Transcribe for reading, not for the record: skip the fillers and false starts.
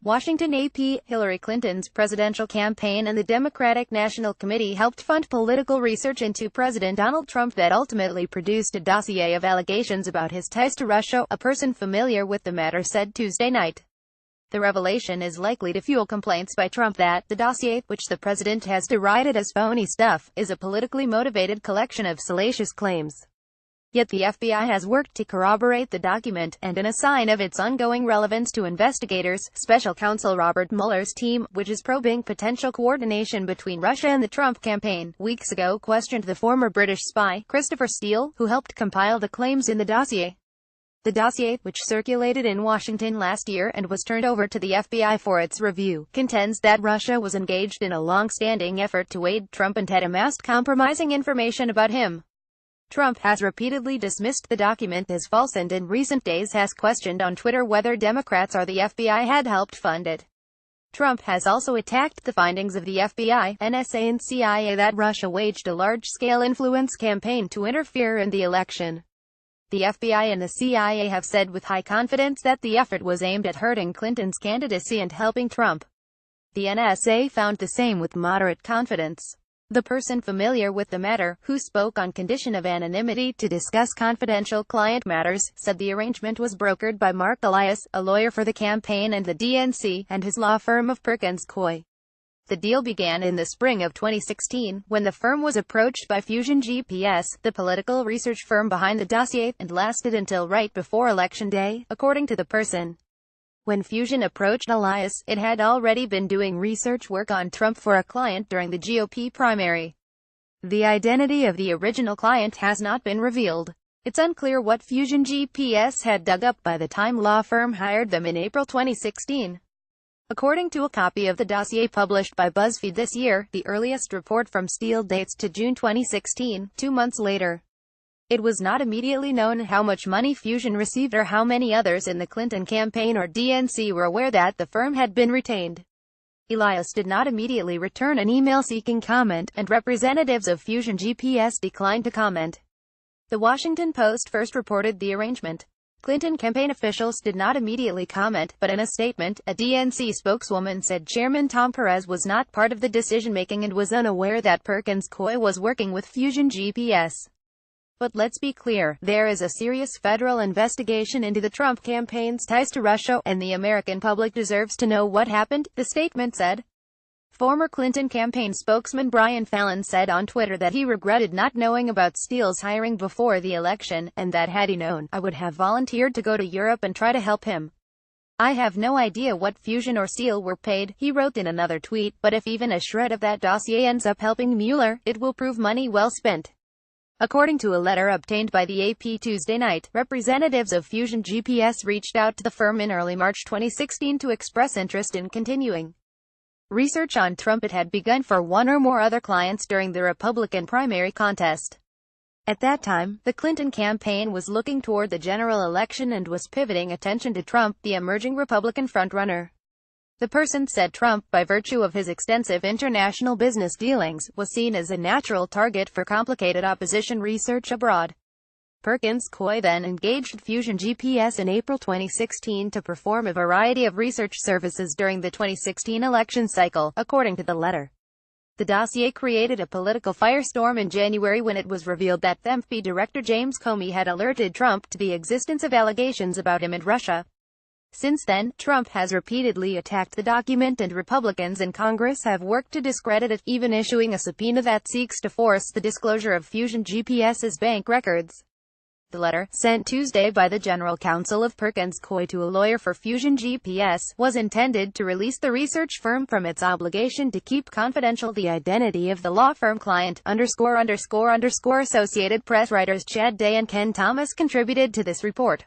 Washington AP, Hillary Clinton's presidential campaign and the Democratic National Committee helped fund political research into President Donald Trump that ultimately produced a dossier of allegations about his ties to Russia, a person familiar with the matter said Tuesday night. The revelation is likely to fuel complaints by Trump that the dossier, which the president has derided as phony stuff, is a politically motivated collection of salacious claims. Yet the FBI has worked to corroborate the document, and in a sign of its ongoing relevance to investigators, Special Counsel Robert Mueller's team, which is probing potential coordination between Russia and the Trump campaign, weeks ago questioned the former British spy, Christopher Steele, who helped compile the claims in the dossier. The dossier, which circulated in Washington last year and was turned over to the FBI for its review, contends that Russia was engaged in a long-standing effort to aid Trump and had amassed compromising information about him. Trump has repeatedly dismissed the document as false and in recent days has questioned on Twitter whether Democrats or the FBI had helped fund it. Trump has also attacked the findings of the FBI, NSA and CIA that Russia waged a large-scale influence campaign to interfere in the election. The FBI and the CIA have said with high confidence that the effort was aimed at hurting Clinton's candidacy and helping Trump. The NSA found the same with moderate confidence. The person familiar with the matter, who spoke on condition of anonymity to discuss confidential client matters, said the arrangement was brokered by Mark Elias, a lawyer for the campaign and the DNC, and his law firm of Perkins Coie. The deal began in the spring of 2016, when the firm was approached by Fusion GPS, the political research firm behind the dossier, and lasted until right before Election Day, according to the person. When Fusion approached Elias, it had already been doing research work on Trump for a client during the GOP primary. The identity of the original client has not been revealed. It's unclear what Fusion GPS had dug up by the time law firm hired them in April 2016. According to a copy of the dossier published by BuzzFeed this year, the earliest report from Steele dates to June 2016, 2 months later. It was not immediately known how much money Fusion received or how many others in the Clinton campaign or DNC were aware that the firm had been retained. Elias did not immediately return an email seeking comment, and representatives of Fusion GPS declined to comment. The Washington Post first reported the arrangement. Clinton campaign officials did not immediately comment, but in a statement, a DNC spokeswoman said Chairman Tom Perez was not part of the decision-making and was unaware that Perkins Coie was working with Fusion GPS. But let's be clear, there is a serious federal investigation into the Trump campaign's ties to Russia, and the American public deserves to know what happened, the statement said. Former Clinton campaign spokesman Brian Fallon said on Twitter that he regretted not knowing about Steele's hiring before the election, and that had he known, I would have volunteered to go to Europe and try to help him. I have no idea what Fusion or Steele were paid, he wrote in another tweet, but if even a shred of that dossier ends up helping Mueller, it will prove money well spent. According to a letter obtained by the AP Tuesday night, representatives of Fusion GPS reached out to the firm in early March 2016 to express interest in continuing research on Trump. It had begun for one or more other clients during the Republican primary contest. At that time, the Clinton campaign was looking toward the general election and was pivoting attention to Trump, the emerging Republican frontrunner. The person said Trump, by virtue of his extensive international business dealings, was seen as a natural target for complicated opposition research abroad. Perkins Coie then engaged Fusion GPS in April 2016 to perform a variety of research services during the 2016 election cycle, according to the letter. The dossier created a political firestorm in January when it was revealed that FBI Director James Comey had alerted Trump to the existence of allegations about him and Russia. Since then, Trump has repeatedly attacked the document, and Republicans in Congress have worked to discredit it, even issuing a subpoena that seeks to force the disclosure of Fusion GPS's bank records. The letter, sent Tuesday by the General Counsel of Perkins Coie to a lawyer for Fusion GPS, was intended to release the research firm from its obligation to keep confidential the identity of the law firm client. Associated Press writers Chad Day and Ken Thomas contributed to this report.